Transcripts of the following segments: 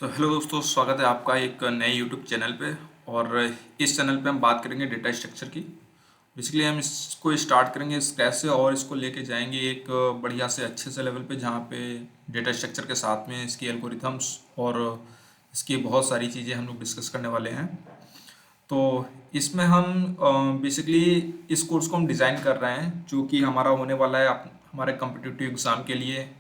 तो हेलो दोस्तों, स्वागत है आपका एक नए यूट्यूब चैनल पे। और इस चैनल पे हम बात करेंगे डेटा स्ट्रक्चर की। बेसिकली हम इसको स्टार्ट करेंगे स्क्रैच से और इसको लेके जाएंगे एक बढ़िया से अच्छे से लेवल पे, जहाँ पे डेटा स्ट्रक्चर के साथ में इसकी एल्गोरिथम्स और इसकी बहुत सारी चीज़ें हम लोग डिस्कस करने वाले हैं। तो इसमें हम बेसिकली इस कोर्स को हम डिज़ाइन कर रहे हैं जो कि हमारा होने वाला है हमारे कम्पिटिटिव एग्ज़ाम के लिए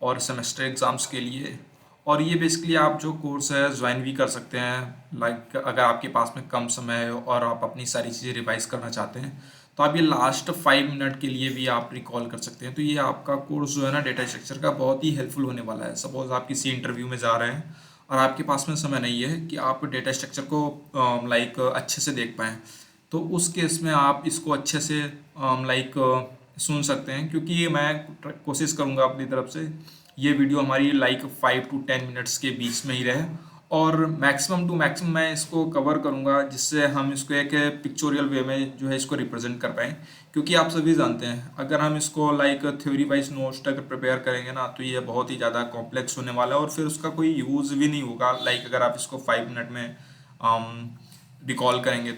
और सेमेस्टर एग्ज़ाम्स के लिए। और ये बेसिकली आप जो कोर्स है ज्वाइन भी कर सकते हैं, लाइक अगर आपके पास में कम समय है और आप अपनी सारी चीज़ें रिवाइज करना चाहते हैं तो आप ये लास्ट 5 मिनट के लिए भी आप रिकॉल कर सकते हैं। तो ये आपका कोर्स जो है ना डेटा स्ट्रक्चर का बहुत ही हेल्पफुल होने वाला है। सपोज़ आप किसी इंटरव्यू में जा रहे हैं और आपके पास में समय नहीं है कि आप डेटा स्ट्रक्चर को लाइक अच्छे से देख पाएँ, तो उस केस में आप इसको अच्छे से लाइक सुन सकते हैं, क्योंकि मैं कोशिश करूँगा अपनी तरफ से ये वीडियो हमारी लाइक 5 to 10 मिनट्स के बीच में ही रहे और मैक्सिमम टू मैक्सिमम मैं इसको कवर करूँगा जिससे हम इसको एक पिक्चोरियल वे में जो है इसको रिप्रेजेंट कर पाएँ। क्योंकि आप सभी जानते हैं अगर हम इसको लाइक थ्योरी वाइज नोट्स तक प्रिपेयर करेंगे ना तो ये बहुत ही ज़्यादा कॉम्प्लेक्स होने वाला है और फिर उसका कोई यूज़ भी नहीं होगा, लाइक अगर आप इसको 5 मिनट में रिकॉल करेंगे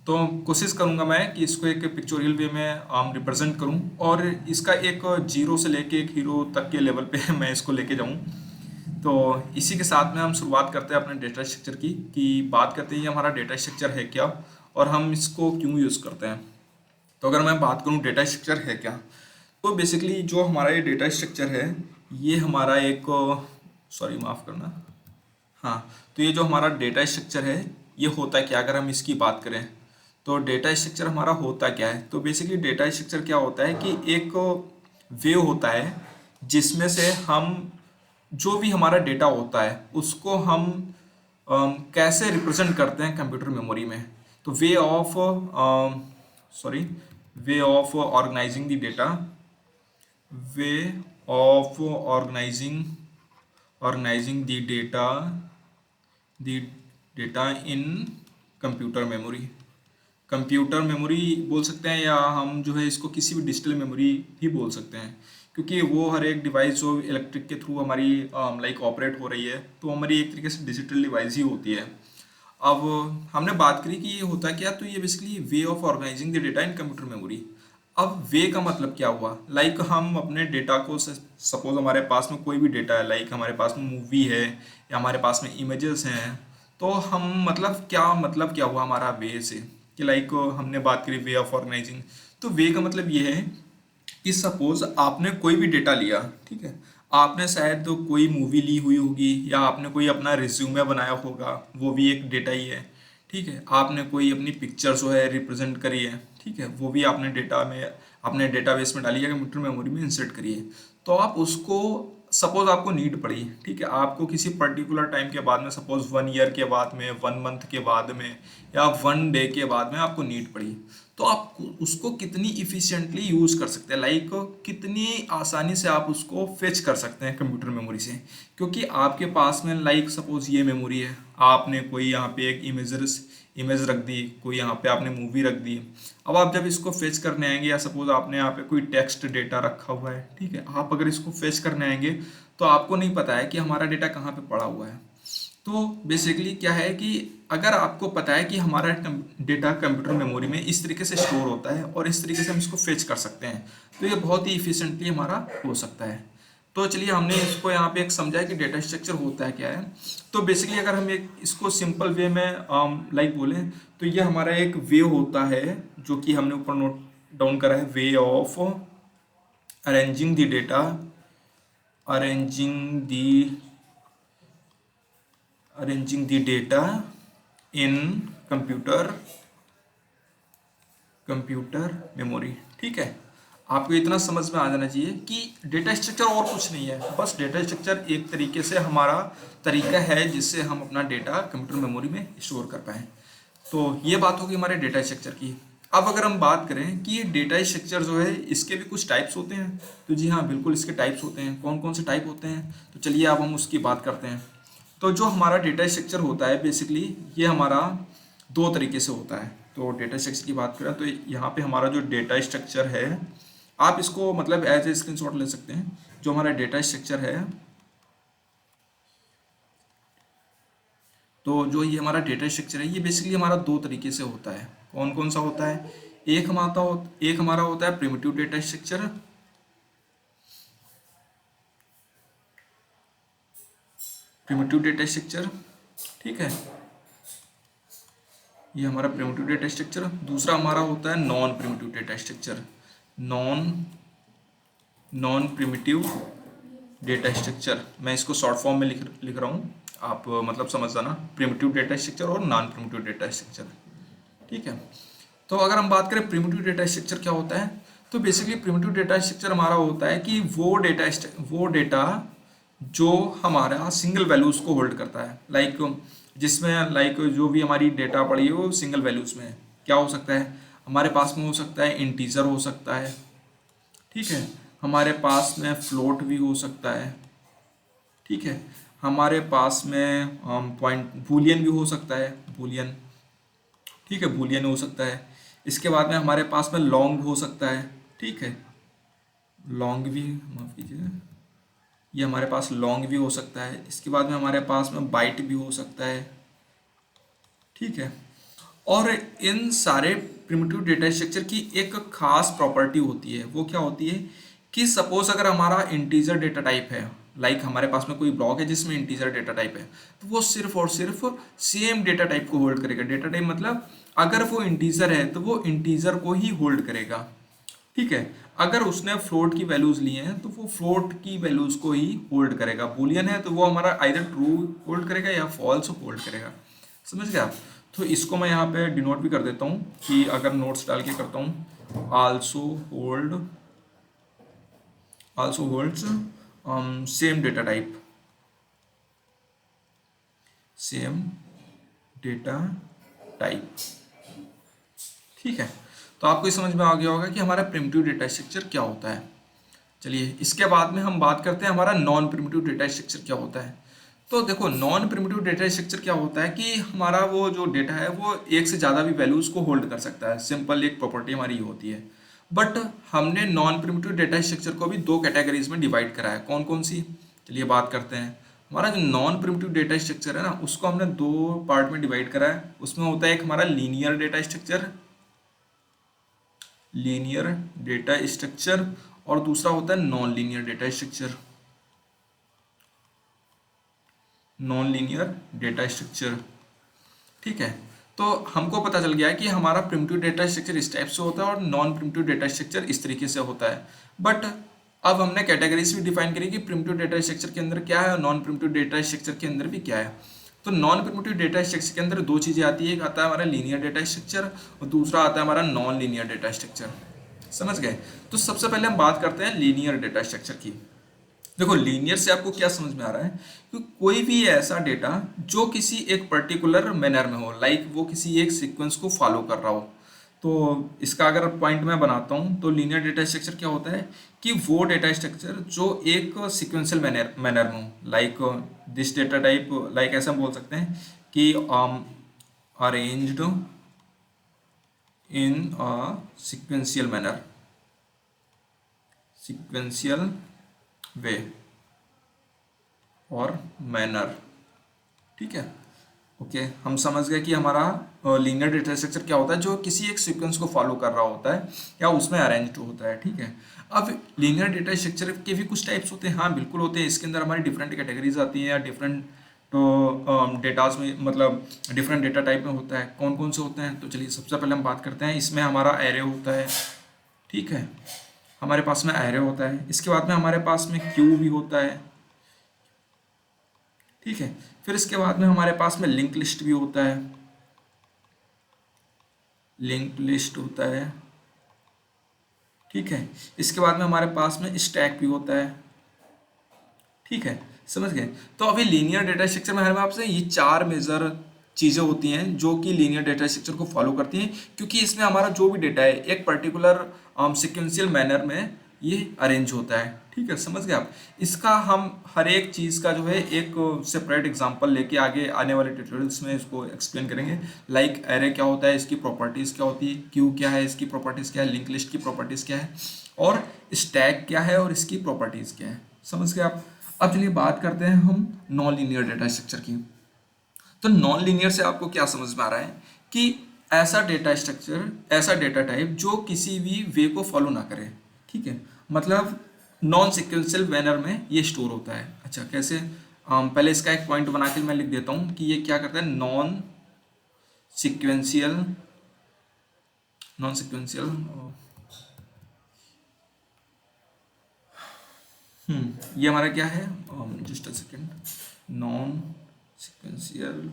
तो कोशिश करूंगा मैं कि इसको एक पिक्चोरियल वे में रिप्रेजेंट करूं और इसका एक जीरो से लेके एक हीरो तक के लेवल पे मैं इसको लेके जाऊं। तो इसी के साथ में हम शुरुआत करते हैं अपने डेटा स्ट्रक्चर की, कि बात करते हैं ये हमारा डेटा स्ट्रक्चर है क्या और हम इसको क्यों यूज़ करते हैं। तो अगर मैं बात करूं डेटा स्ट्रक्चर है क्या, तो बेसिकली जो हमारा ये डेटा स्ट्रक्चर है ये हमारा एक, सॉरी माफ़ करना, हाँ, तो ये जो हमारा डेटा स्ट्रक्चर है ये होता है क्या, अगर हम इसकी बात करें तो डेटा स्ट्रक्चर हमारा होता क्या है। तो बेसिकली डेटा स्ट्रक्चर क्या होता है कि एक वेव होता है जिसमें से हम जो भी हमारा डेटा होता है उसको हम कैसे रिप्रेजेंट करते हैं कंप्यूटर मेमोरी में। तो sorry way of organising the data, way of organising the data in computer memory. Computer memory बोल सकते हैं या हम जो है इसको किसी भी डिजिटल मेमोरी भी बोल सकते हैं, क्योंकि वो हर एक डिवाइस जो इलेक्ट्रिक के थ्रू हमारी लाइक ऑपरेट हो रही है तो हमारी एक तरीके से डिजिटल डिवाइस ही होती है। अब हमने बात करी कि ये होता क्या, तो ये basically way of organising the data in computer memory. अब वे का मतलब क्या हुआ, लाइक हम अपने डेटा को, सपोज हमारे पास में कोई भी डेटा है, लाइक हमारे पास में मूवी है या हमारे पास में इमेजेस हैं, तो हम मतलब क्या हुआ हमारा वे से, कि लाइक हमने बात करी वे ऑफ ऑर्गेनाइजिंग। तो वे का मतलब ये है कि सपोज आपने कोई भी डेटा लिया, ठीक है, आपने शायद तो कोई मूवी ली हुई होगी या आपने कोई अपना रिज्यूमे बनाया होगा, वो भी एक डेटा ही है, ठीक है, आपने कोई अपनी पिक्चर जो है रिप्रेजेंट करी है, ठीक है, वो भी आपने डेटा में अपने डेटाबेस में डाली है, कंप्यूटर मेमोरी में इंसर्ट करी है। तो आप उसको, सपोज आपको नीड पड़ी, ठीक है, आपको किसी पर्टिकुलर टाइम के बाद में, सपोज 1 ईयर के बाद में, 1 मंथ के बाद में या 1 डे के बाद में आपको नीड पड़ी, तो आप उसको कितनी इफिशिएंटली यूज़ कर सकते हैं, लाइक कितनी आसानी से आप उसको फेच कर सकते हैं कंप्यूटर मेमोरी से। क्योंकि आपके पास में लाइक सपोज ये मेमोरी है, आपने कोई यहाँ पे एक इमेज रख दी, कोई यहाँ पे आपने मूवी रख दी। अब आप जब इसको फेच करने आएंगे, या सपोज आपने यहाँ पे कोई टेक्स्ट डेटा रखा हुआ है, ठीक है, आप अगर इसको फेच करने आएंगे तो आपको नहीं पता है कि हमारा डेटा कहाँ पे पड़ा हुआ है। तो बेसिकली क्या है कि अगर आपको पता है कि हमारा डेटा कंप्यूटर मेमोरी में इस तरीके से स्टोर होता है और इस तरीके से हम इसको फेच कर सकते हैं, तो ये बहुत ही इफिशिएंटली हमारा हो सकता है। तो चलिए हमने इसको यहाँ पे एक समझा है कि डेटा स्ट्रक्चर होता है क्या है। तो बेसिकली अगर हम एक इसको सिंपल वे में लाइक बोले तो ये हमारा एक वे होता है जो कि हमने ऊपर नोट डाउन करा है, वे of arranging the data, arranging the arranging the data in computer computer memory. ठीक है, आपको इतना समझ में आ जाना चाहिए कि डेटा स्ट्रक्चर और कुछ नहीं है, बस डेटा स्ट्रक्चर एक तरीके से हमारा तरीका है जिससे हम अपना डेटा कंप्यूटर मेमोरी में स्टोर कर पाएँ। तो ये बात होगी हमारे डेटा स्ट्रक्चर की। अब अगर हम बात करें कि ये डेटा स्ट्रक्चर जो है इसके भी कुछ टाइप्स होते हैं, तो जी हाँ बिल्कुल इसके टाइप्स होते हैं। कौन कौन से टाइप होते हैं, तो चलिए अब हम उसकी बात करते हैं। तो जो हमारा डेटा स्ट्रक्चर होता है बेसिकली ये हमारा दो तरीके से होता है। तो डेटा स्ट्रक्चर की बात करें तो यहाँ पे हमारा जो डेटा स्ट्रक्चर है, आप इसको मतलब एज ए स्क्रीनशॉट ले सकते हैं। जो हमारा डेटा स्ट्रक्चर है तो जो ये हमारा डेटा स्ट्रक्चर है ये बेसिकली हमारा दो तरीके से होता है। कौन कौन सा होता है? एक हमारा होता है प्रिमिटिव डेटा स्ट्रक्चर, ठीक है, ये हमारा प्रिमिटिव डेटा स्ट्रक्चर। दूसरा हमारा होता है non primitive data structure, non non primitive data structure. मैं इसको शॉर्ट फॉर्म में लिख रहा हूँ, आप मतलब समझ जाना, प्रिमिटिव डेटा स्ट्रक्चर और नॉन प्रिमिटिव डेटा स्ट्रक्चर, ठीक है। तो अगर हम बात करें प्रिमिटिव डेटा स्ट्रक्चर क्या होता है, तो बेसिकली प्रिमिटिव डेटा स्ट्रक्चर हमारा होता है कि वो डेटा जो हमारा सिंगल वैल्यूज को होल्ड करता है, लाइक जो भी हमारी डेटा पड़ी है वो सिंगल वैल्यूज में है। क्या हो सकता है? हमारे पास में हो सकता है इंटीजर हो सकता है, ठीक है, हमारे पास में फ्लोट भी हो सकता है, ठीक है, हमारे पास में पॉइंट बूलियन भी हो सकता है, बूलियन, ठीक है, बूलियन हो सकता है। इसके बाद में हमारे पास में लॉन्ग हो सकता है, ठीक है, लॉन्ग भी, माफ कीजिए, ये हमारे पास लॉन्ग भी हो सकता है। इसके बाद में हमारे पास में बाइट भी हो सकता है, ठीक है। और इन सारे प्रिमिटिव डेटा स्ट्रक्चर की एक खास प्रॉपर्टी होती है, वो क्या होती है कि सपोज अगर हमारा इंटीजर डेटा टाइप है, लाइक हमारे पास में कोई ब्लॉक है जिसमें इंटीजर डेटा टाइप है, तो वो सिर्फ और सिर्फ सेम डेटा टाइप को होल्ड करेगा। डेटा टाइप मतलब अगर वो इंटीजर है तो वो इंटीजर को ही होल्ड करेगा, ठीक है। अगर उसने फ्लोट की वैल्यूज लिए हैं तो वो फ्लोट की वैल्यूज को ही होल्ड करेगा। बूलियन है तो वो हमारा आइदर ट्रू होल्ड करेगा या फॉल्स होल्ड करेगा, समझ गए आप। तो इसको मैं यहाँ पे डिनोट भी कर देता हूँ कि अगर नोट्स डाल के करता हूँ, also holds same data type, same data type, ठीक है। तो आपको समझ में आ गया होगा कि हमारा प्रिमिटिव डेटा स्ट्रक्चर क्या होता है। चलिए इसके बाद में हम बात करते हैं हमारा नॉन प्रिमिटिव डेटा स्ट्रक्चर क्या होता है। तो देखो नॉन प्रिमिटिव डेटा स्ट्रक्चर क्या होता है कि हमारा वो जो डेटा है वो एक से ज़्यादा भी वैल्यूज़ को होल्ड कर सकता है। सिंपल एक प्रॉपर्टी हमारी ये होती है। बट हमने नॉन प्रिमिटिव डेटा स्ट्रक्चर को भी दो कैटेगरीज में डिवाइड करा है। कौन कौन सी? चलिए बात करते हैं। हमारा जो नॉन प्रिमिटिव डेटा स्ट्रक्चर है ना, उसको हमने दो पार्ट में डिवाइड करा है। उसमें होता है एक हमारा लीनियर डेटा स्ट्रक्चर, और दूसरा होता है नॉन लीनियर डेटा स्ट्रक्चर, ठीक है। तो हमको पता चल गया है कि हमारा प्रिमिटिव डेटा स्ट्रक्चर इस टाइप से होता है और नॉन प्रिमिटिव डेटा स्ट्रक्चर इस तरीके से होता है। बट अब हमने कैटेगरीज भी डिफाइन करी कि प्रिमिटिव डेटा स्ट्रक्चर के अंदर क्या है और नॉन प्रिमिटिव डेटा स्ट्रक्चर के अंदर भी क्या है। तो नॉन प्रिमिटिव डेटा स्ट्रक्चर के अंदर दो चीज़ें आती है, एक आता है हमारा लीनियर डेटा स्ट्रक्चर और दूसरा आता है हमारा नॉन लीनियर डेटा स्ट्रक्चर, समझ गए। तो सबसे पहले हम बात करते हैं लीनियर डेटा स्ट्रक्चर की। देखो लीनियर से आपको क्या समझ में आ रहा है कि कोई भी ऐसा डेटा जो किसी एक पर्टिकुलर मैनर में हो, लाइक वो किसी एक सीक्वेंस को फॉलो कर रहा हो। तो इसका अगर पॉइंट मैं बनाता हूँ तो लीनियर डेटा स्ट्रक्चर क्या होता है कि वो डेटा स्ट्रक्चर जो एक सीक्वेंशियल मैनर में हो, like this data type, like ऐसा हम बोल सकते हैं कि अरेंज्ड इन अ सीक्वेंशियल वे और मैनर, ठीक है। ओके, हम समझ गए कि हमारा लीनियर डेटा स्ट्रक्चर क्या होता है, जो किसी एक सीक्वेंस को फॉलो कर रहा होता है या उसमें अरेंज्ड होता है, ठीक है। अब लीनियर डेटा स्ट्रक्चर के भी कुछ टाइप्स होते हैं, हाँ बिल्कुल होते हैं। इसके अंदर हमारी डिफरेंट कैटेगरीज आती हैं या डिफरेंट डेटास में, मतलब डिफरेंट डेटा टाइप में होता है। कौन कौन से होते हैं? तो चलिए सबसे पहले हम बात करते हैं। इसमें हमारा एरे होता है, ठीक है, हमारे पास में एरे होता है। इसके बाद में हमारे पास में क्यू भी होता है, ठीक है। फिर इसके बाद में हमारे पास में लिंक लिस्ट भी होता है, ठीक है। इसके बाद में हमारे पास में स्टैक भी होता है, ठीक है, समझ गए। तो अभी लीनियर डेटा स्ट्रक्चर में हमारे पास ये चार मेजर चीज़ें होती हैं जो कि लीनियर डेटा स्ट्रक्चर को फॉलो करती हैं, क्योंकि इसमें हमारा जो भी डेटा है एक पर्टिकुलर सिक्वेंशियल मैनर में ये अरेंज होता है, ठीक है, समझ गए आप। इसका हम हर एक चीज़ का जो है एक सेपरेट एग्जांपल लेके आगे आने वाले ट्यूटोरियल्स में इसको एक्सप्लेन करेंगे। लाइक एरे क्या होता है, इसकी प्रॉपर्टीज़ क्या होती है, क्यू क्या है, इसकी प्रॉपर्टीज़ क्या है, लिंक लिस्ट की प्रॉपर्टीज़ क्या है, और स्टैक क्या है और इसकी प्रॉपर्टीज़ क्या है, समझ गए आप। अब चलिए बात करते हैं हम नॉन लीनियर डेटा स्ट्रक्चर की। तो नॉन लीनियर से आपको क्या समझ में आ रहा है कि ऐसा डेटा स्ट्रक्चर, ऐसा डेटा टाइप जो किसी भी वे को फॉलो ना करे, ठीक है, मतलब नॉन सिक्वेंशियल मैनर में ये स्टोर होता है। अच्छा कैसे, पहले इसका एक पॉइंट बना के मैं लिख देता हूँ कि ये क्या करता है, नॉन सिक्वेंशियल, नॉन सिक्वेंशियल, ये हमारा क्या है, just a second, non sequential,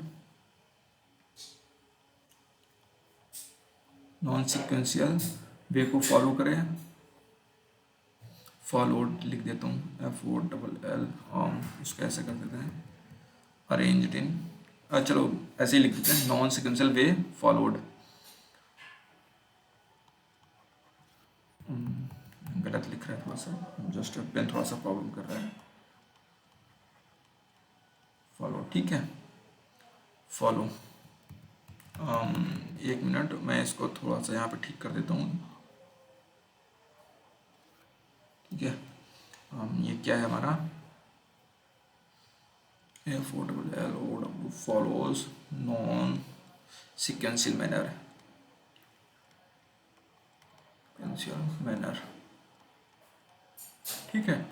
non sequential way को फॉलो करें, फॉलोड लिख देता हूँ FOLL, उसको ऐसे कर देते हैं, अरेंज्ड इन, चलो ऐसे ही लिख देते हैं, नॉन सिक्वेंशियल वे फॉलोड, गलत लिख रहा है थोड़ा सा, जस्ट पेन थोड़ा सा प्रॉब्लम कर रहा है, फॉलो, ठीक है, फॉलो, एक मिनट मैं इसको थोड़ा सा यहाँ पे ठीक कर देता हूँ, ठीक है, ये क्या है हमारा, FOLL follows non sequential manner, manner, ठीक है।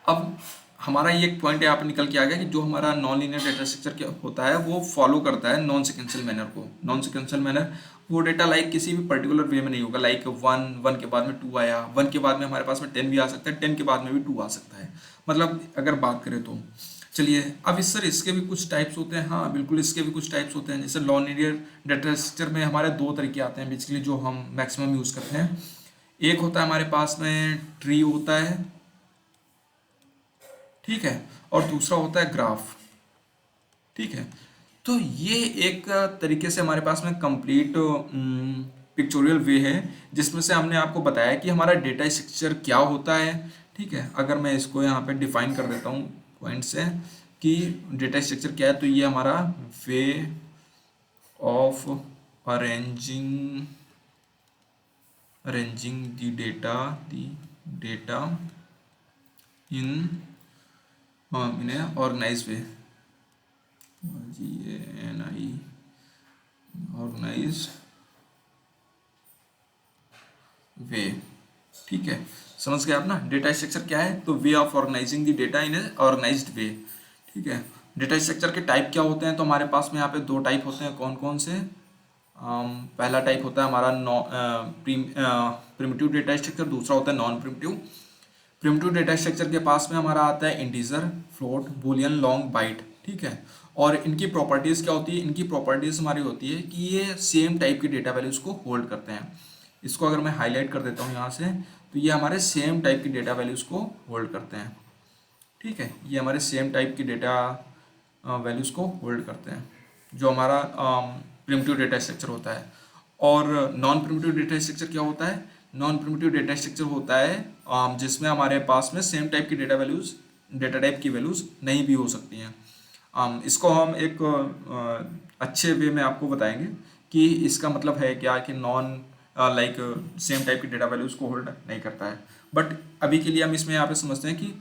अब हमारा ये एक पॉइंट यहाँ पे निकल के आ गया कि जो हमारा नॉन लीनियर डेटा स्ट्रक्चर क्या होता है वो फॉलो करता है नॉन सिक्वेंशियल मैनर को। नॉन सिक्वेंशियल मैनर वो डेटा लाइक किसी भी पर्टिकुलर वे में नहीं होगा, लाइक 1 के बाद में 2 आया, 1 के बाद में हमारे पास में 10 भी आ सकता है, 10 के बाद में भी 2 आ सकता है, मतलब अगर बात करें तो। चलिए अब इस सर इसके भी कुछ टाइप्स होते हैं, हाँ बिल्कुल इसके भी कुछ टाइप्स होते हैं, जैसे नॉन लीनियर डेटा स्ट्रक्चर में हमारे 2 तरीके आते हैं बेसिकली जो हम मैक्सिमम यूज़ करते हैं। एक होता है हमारे पास में ट्री होता है, ठीक है, और दूसरा होता है ग्राफ, ठीक है। तो ये एक तरीके से हमारे पास में कंप्लीट पिक्चोरियल वे है जिसमें से हमने आपको बताया कि हमारा डेटा स्ट्रक्चर क्या होता है, ठीक है। अगर मैं इसको यहाँ पे डिफाइन कर देता हूँ पॉइंट से कि डेटा स्ट्रक्चर क्या है, तो ये हमारा way of arranging the data in organize way, GANI, organize way, ठीक है, समझ गए आप ना। डेटा स्ट्रक्चर क्या है, तो way of organising the data in a organised way, ठीक है। डेटा स्ट्रक्चर के टाइप क्या होते हैं, तो हमारे पास में यहाँ पे 2 टाइप होते हैं, कौन कौन से, पहला टाइप होता है हमारा प्रिमिटिव डेटा स्ट्रक्चर, दूसरा होता है non primitive. Primitive data structure के पास में हमारा आता है integer, float, boolean, long, byte, ठीक है। और इनकी प्रॉपर्टीज़ क्या होती है, इनकी प्रॉपर्टीज़ हमारी होती है कि ये सेम टाइप की डेटा वैल्यूज़ को होल्ड करते हैं। इसको अगर मैं हाईलाइट कर देता हूँ यहाँ से, तो ये हमारे सेम टाइप की डेटा वैल्यूज़ को होल्ड करते हैं, ठीक है। ये हमारे सेम टाइप की डेटा वैल्यूज़ को होल्ड करते हैं, जो हमारा प्रिमिटिव डेटा स्ट्रक्चर होता है। और नॉन प्रिमिटिव डेटा स्ट्रक्चर क्या होता है, नॉन प्रिमिटिव डेटा स्ट्रक्चर होता है जिसमें हमारे पास में सेम टाइप की डेटा टाइप की वैल्यूज़ नहीं भी हो सकती हैं। इसको हम एक अच्छे वे में आपको बताएंगे कि इसका मतलब है क्या कि नॉन लाइक सेम टाइप की डेटा वैल्यूज़ को होल्ड नहीं करता है। बट अभी के लिए हम इसमें यहाँ पे समझते हैं कि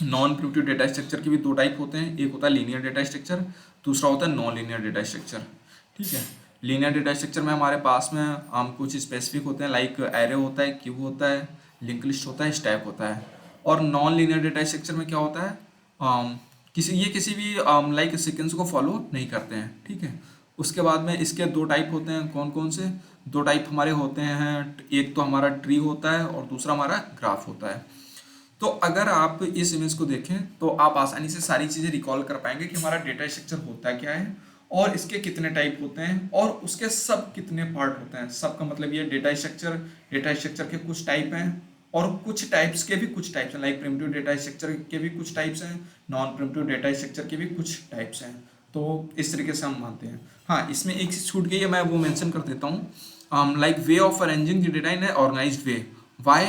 नॉन प्रिमिटिव डेटा स्ट्रक्चर के भी 2 टाइप होते हैं, एक होता है लीनियर डेटा स्ट्रक्चर, दूसरा होता है नॉन लीनियर डेटा स्ट्रक्चर, ठीक है। लीनियर डेटा स्ट्रक्चर में हमारे पास में हम कुछ स्पेसिफिक होते हैं, लाइक एरे होता है, क्यूब होता है, लिंक लिस्ट होता है, स्टैक होता है। और नॉन लीनियर डेटा स्ट्रक्चर में क्या होता है, किसी भी लाइक सीक्वेंस को फॉलो नहीं करते हैं, ठीक है। उसके बाद में इसके 2 टाइप होते हैं, कौन कौन से 2 टाइप हमारे होते हैं, एक तो हमारा ट्री होता है और दूसरा हमारा ग्राफ होता है। तो अगर आप इस इमेज को देखें तो आप आसानी से सारी चीज़ें रिकॉल कर पाएंगे कि हमारा डेटा स्ट्रक्चर होता क्या है और इसके कितने टाइप होते हैं और उसके सब कितने पार्ट होते हैं। सब का मतलब ये डेटा स्ट्रक्चर के कुछ टाइप हैं और कुछ टाइप्स के भी कुछ टाइप्स हैं, लाइक प्रिमिटिव डेटा स्ट्रक्चर के भी कुछ टाइप्स हैं, नॉन प्रिमिटिव डेटा स्ट्रक्चर के भी कुछ टाइप्स हैं। तो इस तरीके से हम मानते हैं। हाँ, इसमें एक चीज़ छूट गई है, मैं वो मेंशन कर देता हूँ, like way of arranging the data in a organised way, why,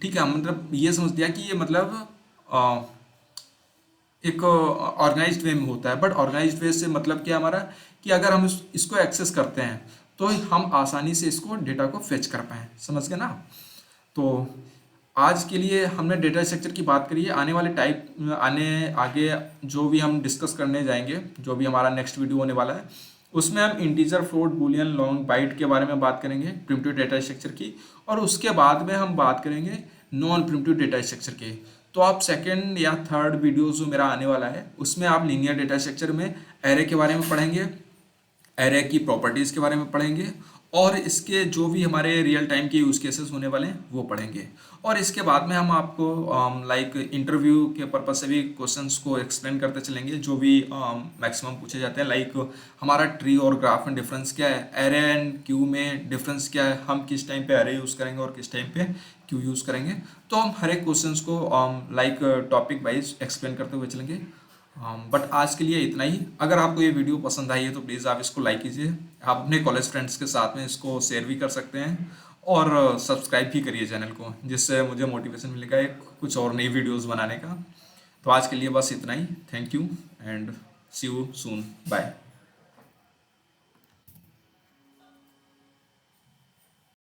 ठीक है, मतलब ये समझ दिया कि ये मतलब एक ऑर्गेनाइज्ड वे में होता है। बट ऑर्गेनाइज्ड वे से मतलब क्या हमारा कि अगर हम इसको एक्सेस करते हैं तो हम आसानी से इसको डेटा को फेच कर पाएँ, समझ गए ना। तो आज के लिए हमने डेटा स्ट्रक्चर की बात करी है। आने वाले आगे जो भी हम डिस्कस करने जाएंगे, जो भी हमारा नेक्स्ट वीडियो होने वाला है, उसमें हम integer, float, boolean, long, byte के बारे में बात करेंगे, प्रिमिटिव डेटा स्ट्रक्चर की। और उसके बाद में हम बात करेंगे नॉन प्रिमिटिव डेटा स्ट्रक्चर के। तो आप सेकंड या थर्ड वीडियो जो मेरा आने वाला है, उसमें आप लीनियर डेटा स्ट्रक्चर में एरे के बारे में पढ़ेंगे, एरे की प्रॉपर्टीज़ के बारे में पढ़ेंगे, और इसके जो भी हमारे रियल टाइम के यूज़ केसेस होने वाले हैं वो पढ़ेंगे। और इसके बाद में हम आपको लाइक इंटरव्यू के पर्पज से भी क्वेश्चंस को एक्सप्लेन करते चलेंगे, जो भी मैक्सिमम पूछे जाते हैं। लाइक हमारा ट्री और ग्राफ में डिफरेंस क्या है, एरे एंड क्यू में डिफरेंस क्या है, हम किस टाइम पे एरे यूज़ करेंगे और किस टाइम पे क्यू यूज़ करेंगे। तो हम हर एक क्वेश्चंस को लाइक टॉपिक वाइज एक्सप्लेन करते हुए चलेंगे। बट आज के लिए इतना ही। अगर आपको ये वीडियो पसंद आई है तो प्लीज़ आप इसको लाइक कीजिए। आप अपने कॉलेज फ्रेंड्स के साथ में इसको शेयर भी कर सकते हैं, और सब्सक्राइब भी करिए चैनल को, जिससे मुझे मोटिवेशन मिलेगा एक कुछ और नई वीडियोस बनाने का। तो आज के लिए बस इतना ही। Thank you and see you soon. Bye.